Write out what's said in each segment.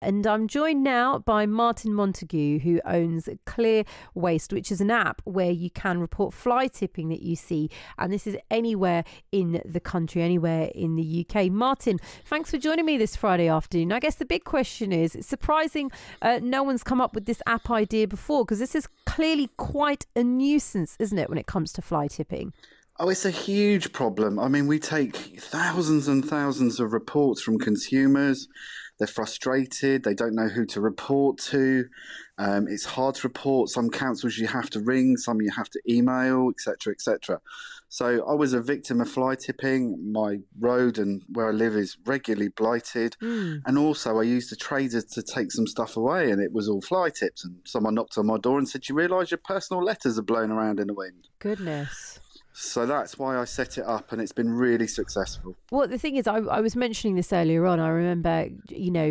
And I'm joined now by Martin Montague, who owns ClearWaste, which is an app where you can report fly tipping that you see. And this is anywhere in the country, anywhere in the UK. Martin, thanks for joining me this Friday afternoon. I guess the big question is, it's surprising no one's come up with this app idea before, because this is clearly quite a nuisance, isn't it, when it comes to fly tipping? Oh, it's a huge problem. I mean, we take thousands and thousands of reports from consumers. They're frustrated. They don't know who to report to. It's hard to report. Some councils you have to ring, some you have to email, etc., etc. So I was a victim of fly tipping. My road and where I live is regularly blighted. And also I used a trader to take some stuff away, and it was all fly tips. And someone knocked on my door and said, "You realise your personal letters are blown around in the wind?" Goodness. So that's why I set it up, and it's been really successful. Well, the thing is, I was mentioning this earlier on. I remember,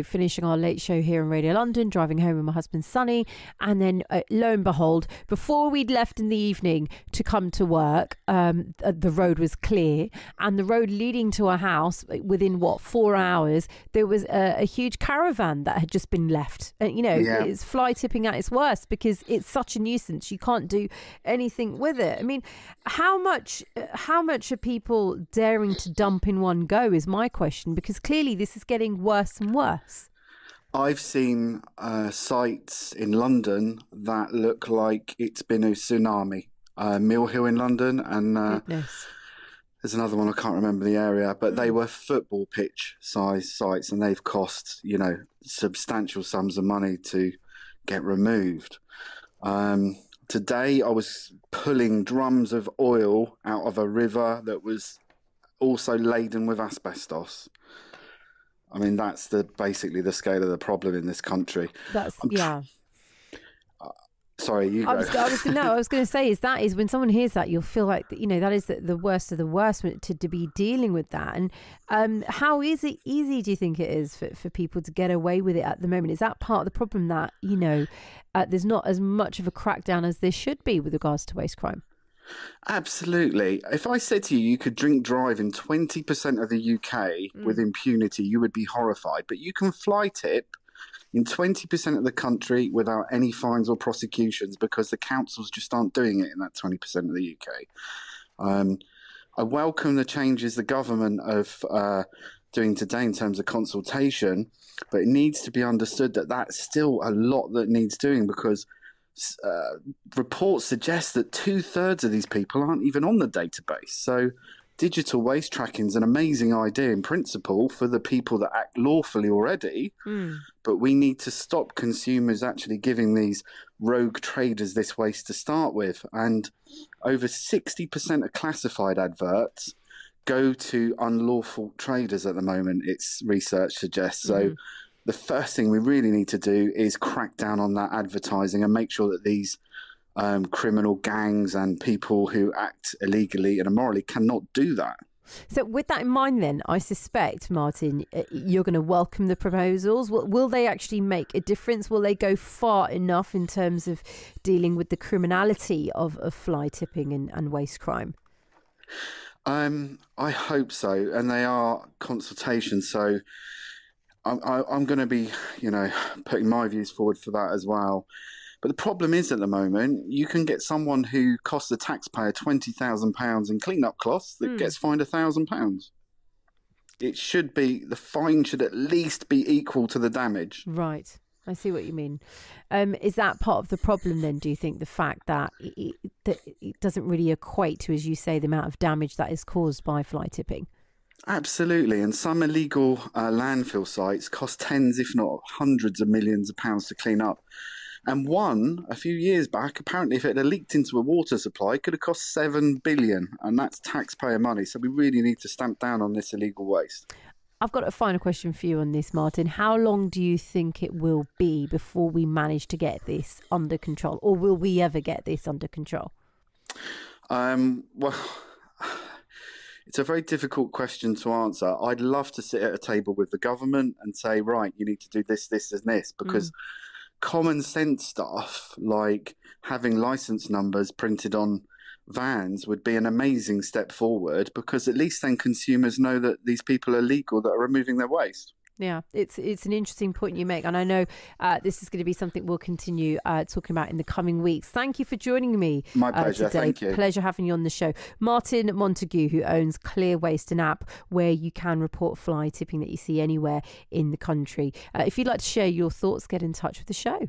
finishing our late show here in Radio London, driving home with my husband Sonny, and then lo and behold, before we'd left in the evening to come to work, the road was clear, and the road leading to our house, within 4 hours, there was a huge caravan that had just been left. It's fly tipping at its worst, because it's such a nuisance. You can't do anything with it. I mean, how much are people daring to dump in one go is my question, because clearly this is getting worse and worse. I've seen sites in London that look like it's been a tsunami. Mill Hill in London, and there's another one, I can't remember the area, but they were football pitch size sites, and they've cost, substantial sums of money to get removed. Today I was pulling drums of oil out of a river that was also laden with asbestos. I mean, that's basically the scale of the problem in this country. Sorry, you go. I was going to say is when someone hears that, you'll feel like, that is the worst of the worst to be dealing with that. And how easy do you think it is for people to get away with it at the moment? Is that part of the problem, that, there's not as much of a crackdown as there should be with regards to waste crime? Absolutely. If I said to you, you could drink drive in 20% of the UK with impunity, you would be horrified. But you can fly tip in 20% of the country without any fines or prosecutions, because the councils just aren't doing it in that 20% of the UK. I welcome the changes the government are doing today in terms of consultation, but it needs to be understood that that's still a lot that needs doing, because reports suggest that 2/3 of these people aren't even on the database. So digital waste tracking is an amazing idea in principle for the people that act lawfully already, but we need to stop consumers actually giving these rogue traders this waste to start with. And over 60% of classified adverts go to unlawful traders at the moment, its research suggests. So the first thing we really need to do is crack down on that advertising and make sure that these criminal gangs and people who act illegally and immorally cannot do that. So with that in mind then, I suspect, Martin, you're going to welcome the proposals. Will they actually make a difference? Will they go far enough in terms of dealing with the criminality of fly tipping and waste crime? I hope so, and they are consultations, so I'm going to be, putting my views forward for that as well. But the problem is, at the moment, you can get someone who costs the taxpayer £20,000 in clean-up costs that gets fined £1,000. The fine should at least be equal to the damage. Right. I see what you mean. Is that part of the problem then, do you think, the fact that it doesn't really equate to, as you say, the amount of damage that is caused by fly tipping? Absolutely. And some illegal landfill sites cost tens, if not hundreds of millions of pounds to clean up. And one, a few years back, apparently if it had leaked into a water supply, could have cost $7 billion. And that's taxpayer money. So we really need to stamp down on this illegal waste. I've got a final question for you on this, Martin. How long do you think it will be before we manage to get this under control? Or will we ever get this under control? Well, it's a very difficult question to answer. I'd love to sit at a table with the government and say, right, you need to do this, this, and this, because common sense stuff like having license numbers printed on vans would be an amazing step forward, because at least then consumers know that these people are legal that are removing their waste. Yeah, it's an interesting point you make, and I know this is going to be something we'll continue talking about in the coming weeks. Thank you for joining me. My pleasure. Today. Thank you. Pleasure having you on the show, Martin Montague, who owns ClearWaste, an app where you can report fly tipping that you see anywhere in the country. If you'd like to share your thoughts, get in touch with the show.